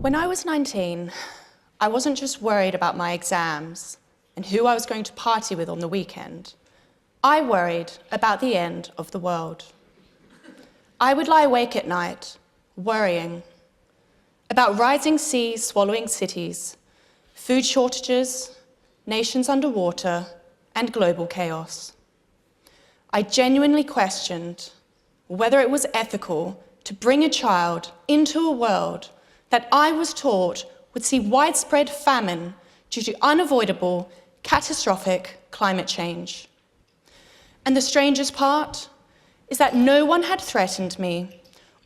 When I was 19, I wasn't just worried about my exams and who I was going to party with on the weekend. I worried about the end of the world. I would lie awake at night, worrying about rising seas swallowing cities, food shortages, nations underwater, and global chaos. I genuinely questioned whether it was ethical to bring a child into a world that I was taught would see widespread famine due to unavoidable, catastrophic climate change. And the strangest part is that no one had threatened me.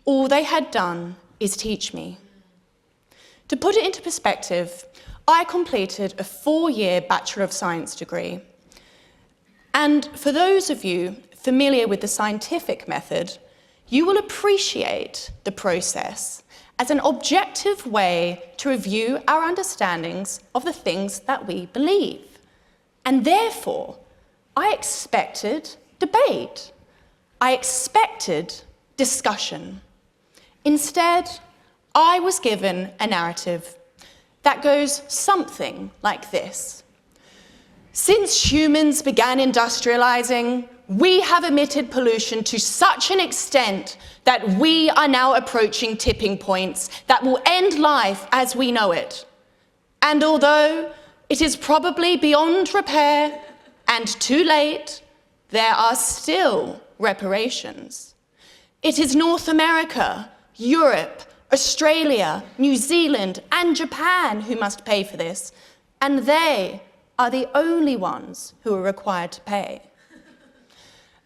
All they had done is teach me. To put it into perspective, I completed a 4-year Bachelor of Science degree. And for those of you familiar with the scientific method, you will appreciate the process as an objective way to review our understandings of the things that we believe. And therefore, I expected debate. I expected discussion. Instead, I was given a narrative that goes something like this. Since humans began industrializing, we have emitted pollution to such an extent that we are now approaching tipping points that will end life as we know it. And although it is probably beyond repair and too late, there are still reparations. It is North America, Europe, Australia, New Zealand, and Japan who must pay for this, and they are the only ones who are required to pay.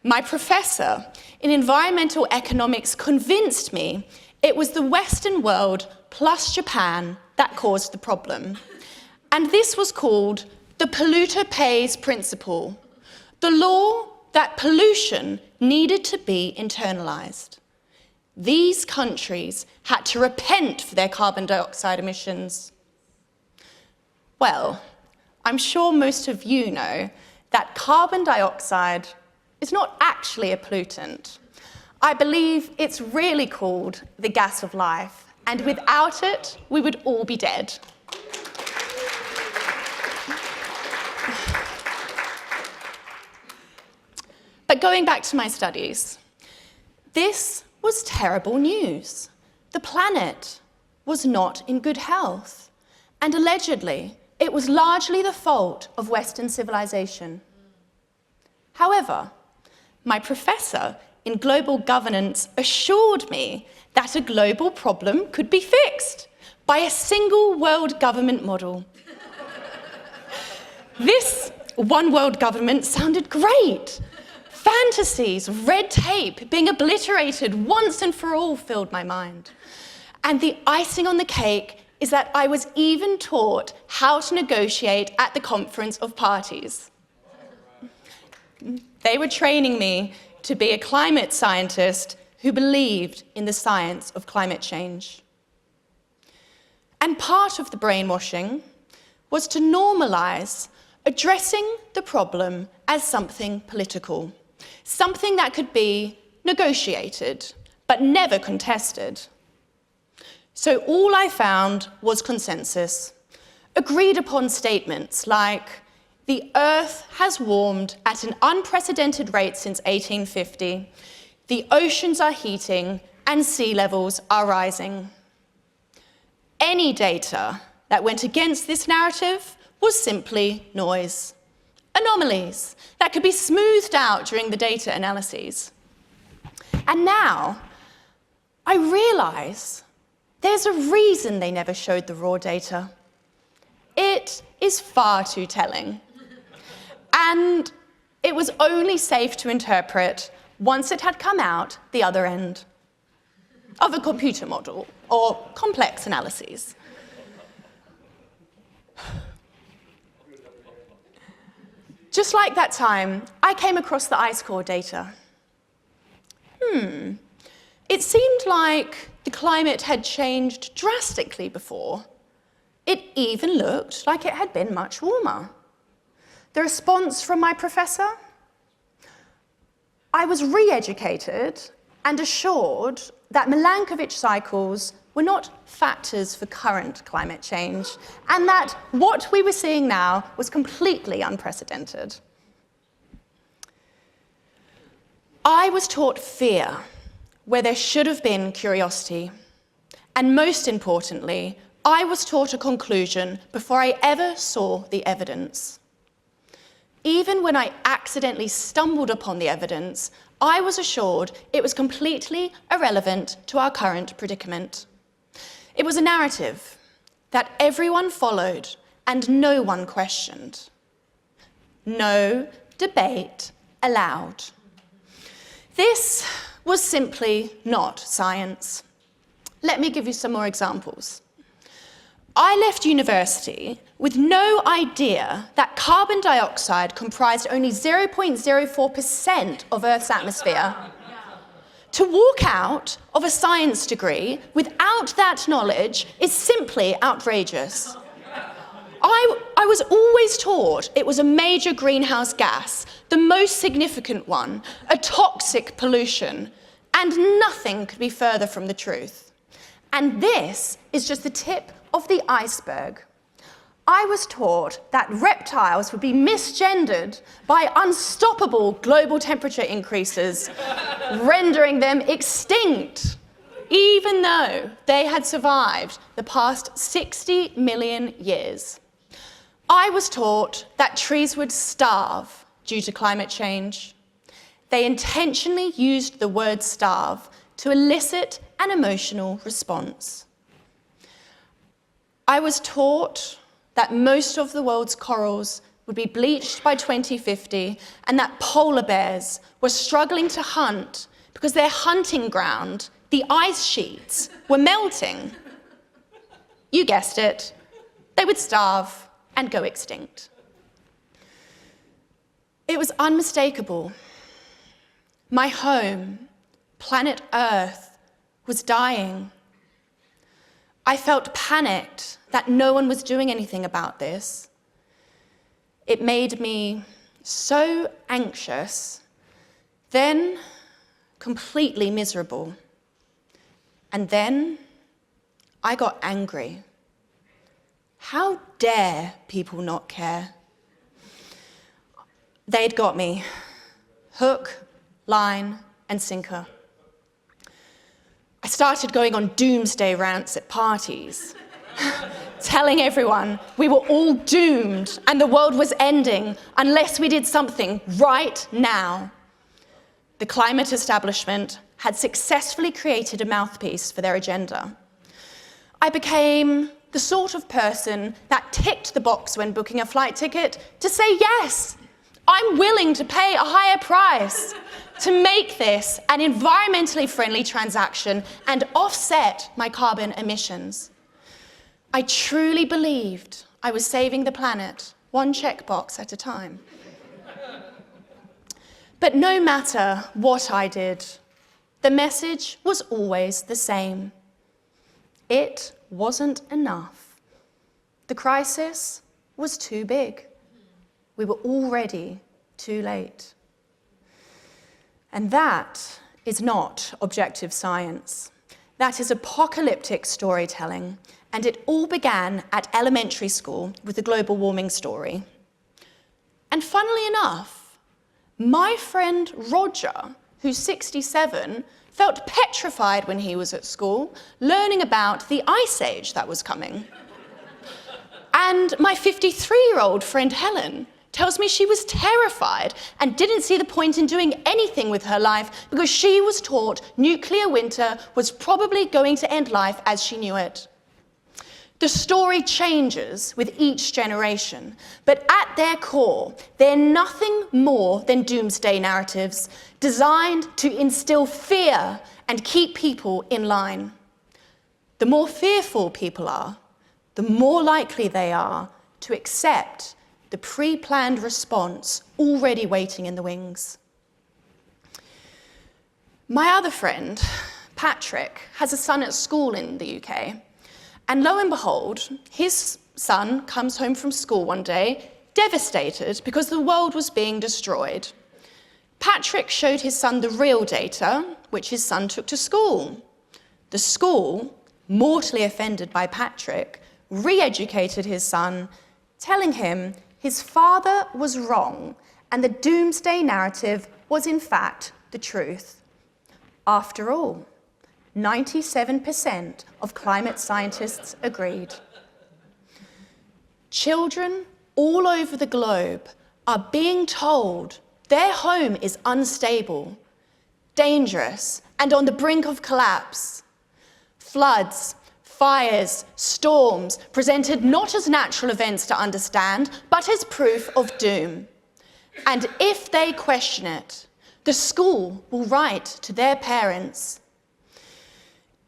My professor in environmental economics convinced me it was the Western world plus Japan that caused the problem. And this was called the polluter pays principle, the law that pollution needed to be internalized. These countries had to repent for their carbon dioxide emissions. Well, I'm sure most of you know that carbon dioxide is not actually a pollutant. I believe it's really called the gas of life, and without it, we would all be dead. But going back to my studies, this was terrible news. The planet was not in good health, and allegedly, it was largely the fault of Western civilization. However, my professor in global governance assured me that a global problem could be fixed by a single world government model. This one world government sounded great. Fantasies of red tape being obliterated once and for all filled my mind. And the icing on the cake is that I was even taught how to negotiate at the Conference of Parties. They were training me to be a climate scientist who believed in the science of climate change. And part of the brainwashing was to normalize addressing the problem as something political, something that could be negotiated, but never contested. So all I found was consensus, agreed upon statements like, the Earth has warmed at an unprecedented rate since 1850, the oceans are heating, and sea levels are rising. Any data that went against this narrative was simply noise, anomalies that could be smoothed out during the data analyses. And now, I realize there's a reason they never showed the raw data. It is far too telling. And it was only safe to interpret once it had come out the other end of a computer model or complex analyses. Just like that time, I came across the ice core data. It seemed like the climate had changed drastically before. It even looked like it had been much warmer. The response from my professor? I was re-educated and assured that Milankovitch cycles were not factors for current climate change, and that what we were seeing now was completely unprecedented. I was taught fear where there should have been curiosity, and most importantly, I was taught a conclusion before I ever saw the evidence. Even when I accidentally stumbled upon the evidence, I was assured it was completely irrelevant to our current predicament. It was a narrative that everyone followed and no one questioned. No debate allowed. This was simply not science. Let me give you some more examples. I left university with no idea that carbon dioxide comprised only 0.04% of Earth's atmosphere. To walk out of a science degree without that knowledge is simply outrageous. I was always taught it was a major greenhouse gas, the most significant one, a toxic pollution, and nothing could be further from the truth. And this is just the tip of the iceberg. I was taught that reptiles would be misgendered by unstoppable global temperature increases, rendering them extinct, even though they had survived the past 60 million years. I was taught that trees would starve due to climate change. They intentionally used the word starve to elicit an emotional response. I was taught that most of the world's corals would be bleached by 2050 and that polar bears were struggling to hunt because their hunting ground, the ice sheets, were melting. You guessed it, they would starve and go extinct. It was unmistakable. My home, planet Earth, was dying. I felt panicked that no one was doing anything about this. It made me so anxious, then completely miserable. And then I got angry. How dare people not care? They'd got me, hook, line, and sinker. I started going on doomsday rants at parties, telling everyone we were all doomed and the world was ending unless we did something right now. The climate establishment had successfully created a mouthpiece for their agenda. I became the sort of person that ticked the box when booking a flight ticket to say, yes, I'm willing to pay a higher price to make this an environmentally friendly transaction and offset my carbon emissions. I truly believed I was saving the planet, one checkbox at a time. But no matter what I did, the message was always the same. It wasn't enough. The crisis was too big. We were already too late. And that is not objective science. That is apocalyptic storytelling, and it all began at elementary school with the global warming story. And funnily enough, my friend Roger, who's 67, felt petrified when he was at school, learning about the ice age that was coming. And my 53-year-old friend Helen tells me she was terrified and didn't see the point in doing anything with her life because she was taught nuclear winter was probably going to end life as she knew it. The story changes with each generation, but at their core, they're nothing more than doomsday narratives designed to instill fear and keep people in line. The more fearful people are, the more likely they are to accept the pre-planned response already waiting in the wings. My other friend, Patrick, has a son at school in the UK. And lo and behold, his son comes home from school one day, devastated because the world was being destroyed. Patrick showed his son the real data, which his son took to school. The school mortally offended by Patrick, re-educated his son, telling him his father was wrong and the doomsday narrative was in fact the truth. After all, 97% of climate scientists agreed. Children all over the globe are being told their home is unstable, dangerous, and on the brink of collapse. Floods, fires, storms, presented not as natural events to understand, but as proof of doom. And if they question it, the school will write to their parents.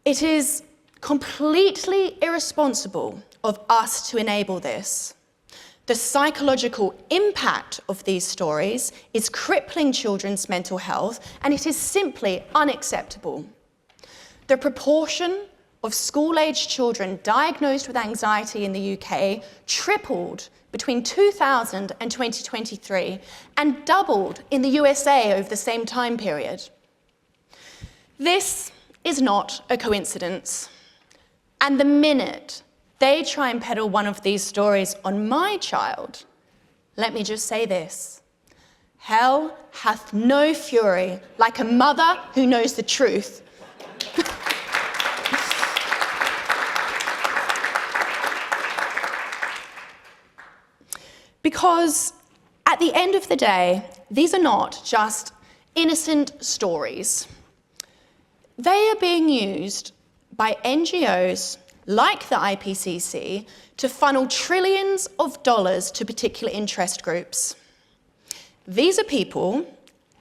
It is completely irresponsible of us to enable this. The psychological impact of these stories is crippling children's mental health, and it is simply unacceptable. The proportion of school-aged children diagnosed with anxiety in the UK tripled between 2000 and 2023 and doubled in the USA over the same time period. This is not a coincidence. And the minute they try and peddle one of these stories on my child, let me just say this: hell hath no fury like a mother who knows the truth. Because at the end of the day, these are not just innocent stories. They are being used by NGOs like the ICCC to funnel trillions of dollars to particular interest groups. These are people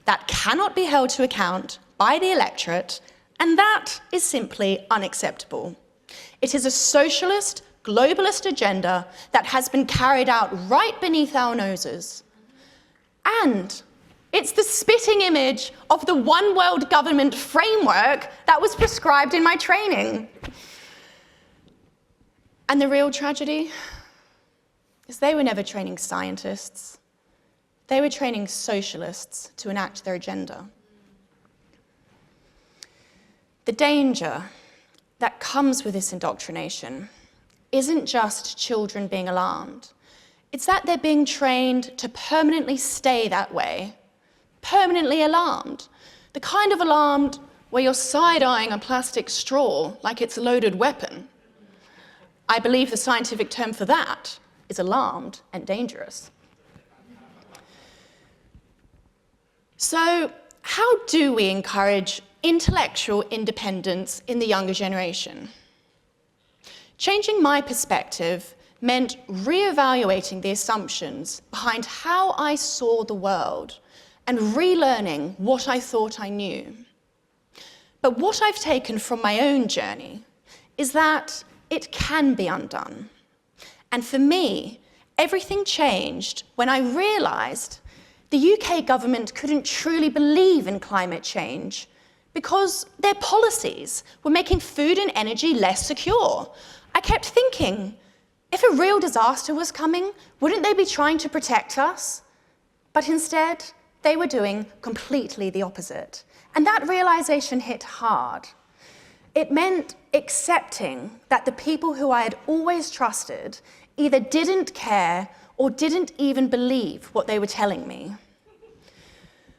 that cannot be held to account by the electorate, and that is simply unacceptable. It is a socialist, globalist agenda that has been carried out right beneath our noses. And it's the spitting image of the one world government framework that was prescribed in my training. And the real tragedy is they were never training scientists. They were training socialists to enact their agenda. The danger that comes with this indoctrination isn't just children being alarmed. It's that they're being trained to permanently stay that way, permanently alarmed. The kind of alarmed where you're side-eyeing a plastic straw like it's a loaded weapon. I believe the scientific term for that is alarmed and dangerous. So, how do we encourage intellectual independence in the younger generation? Changing my perspective meant re-evaluating the assumptions behind how I saw the world and relearning what I thought I knew. But what I've taken from my own journey is that it can be undone. And for me, everything changed when I realised the UK government couldn't truly believe in climate change because their policies were making food and energy less secure. I kept thinking, if a real disaster was coming, wouldn't they be trying to protect us? But instead, they were doing completely the opposite. And that realization hit hard. It meant accepting that the people who I had always trusted either didn't care or didn't even believe what they were telling me.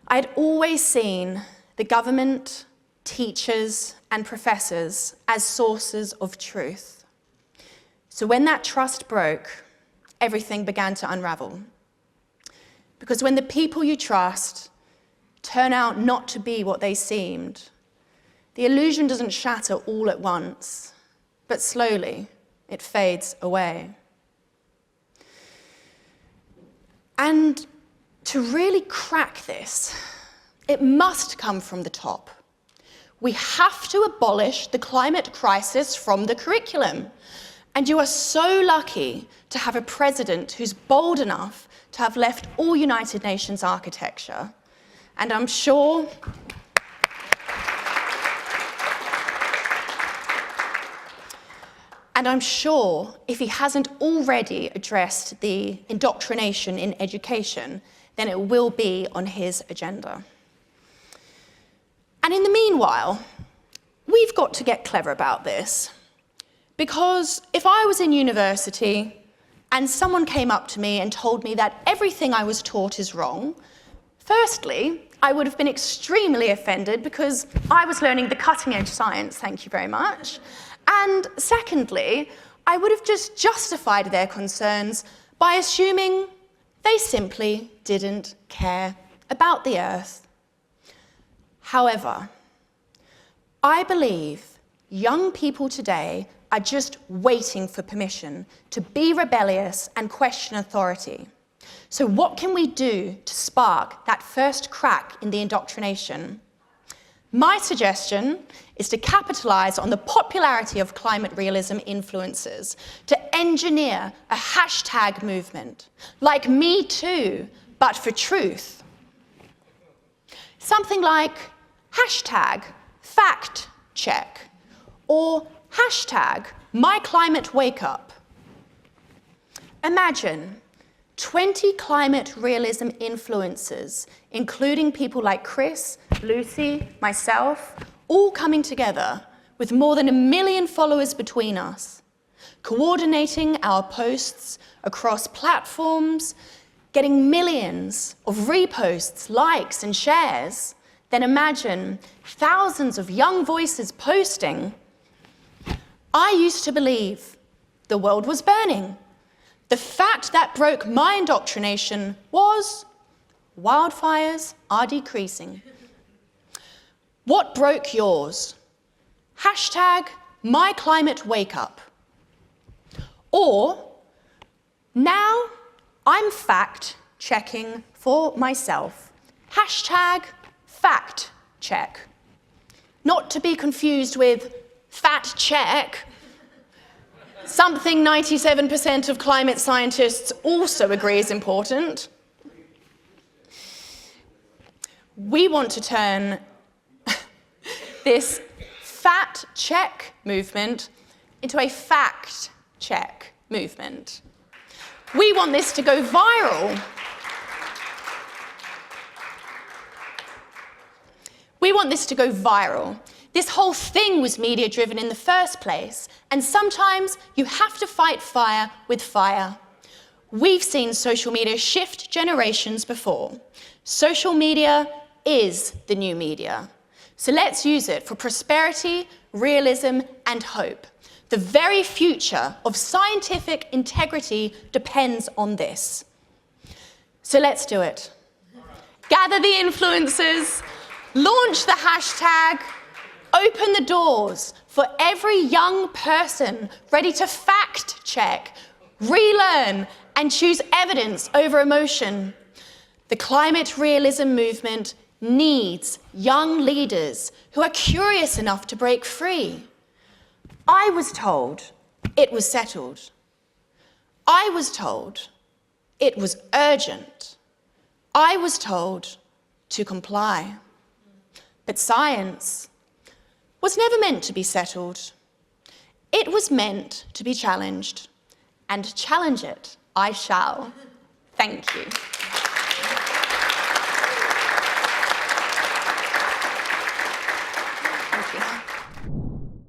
I had always seen the government, teachers, and professors as sources of truth. So when that trust broke, everything began to unravel. Because when the people you trust turn out not to be what they seemed, the illusion doesn't shatter all at once, but slowly it fades away. And to really crack this, it must come from the top. We have to abolish the climate crisis from the curriculum. And you are so lucky to have a president who's bold enough to have left all United Nations architecture. And I'm sure if he hasn't already addressed the indoctrination in education, then it will be on his agenda. And in the meanwhile, we've got to get clever about this. Because if I was in university and someone came up to me and told me that everything I was taught is wrong, firstly, I would have been extremely offended because I was learning the cutting-edge science, thank you very much. And secondly, I would have just justified their concerns by assuming they simply didn't care about the Earth. However, I believe young people today are just waiting for permission to be rebellious and question authority. So what can we do to spark that first crack in the indoctrination? My suggestion is to capitalise on the popularity of climate realism influencers to engineer a hashtag movement, like Me Too, but for truth. Something like hashtag fact check or hashtag #MyClimateWakeUp. Imagine 20 climate realism influencers, including people like Chris, Lucy, myself, all coming together with more than 1 million followers between us, coordinating our posts across platforms, getting millions of reposts, likes, and shares. Then imagine thousands of young voices posting, "I used to believe the world was burning. The fact that broke my indoctrination was wildfires are decreasing." What broke yours? Hashtag #MyClimateWakeUp. Or, now I'm fact-checking for myself. Hashtag fact check. Not to be confused with fat check, something 97% of climate scientists also agree is important. We want to turn this fat check movement into a fact check movement. We want this to go viral. We want this to go viral. This whole thing was media-driven in the first place, and sometimes you have to fight fire with fire. We've seen social media shift generations before. Social media is the new media. So let's use it for prosperity, realism, and hope. The very future of scientific integrity depends on this. So let's do it. Gather the influencers, launch the hashtag, open the doors for every young person ready to fact check, relearn, and choose evidence over emotion. The climate realism movement needs young leaders who are curious enough to break free. I was told it was settled. I was told it was urgent. I was told to comply. But science was never meant to be settled. It was meant to be challenged, and challenge it I shall. Thank you.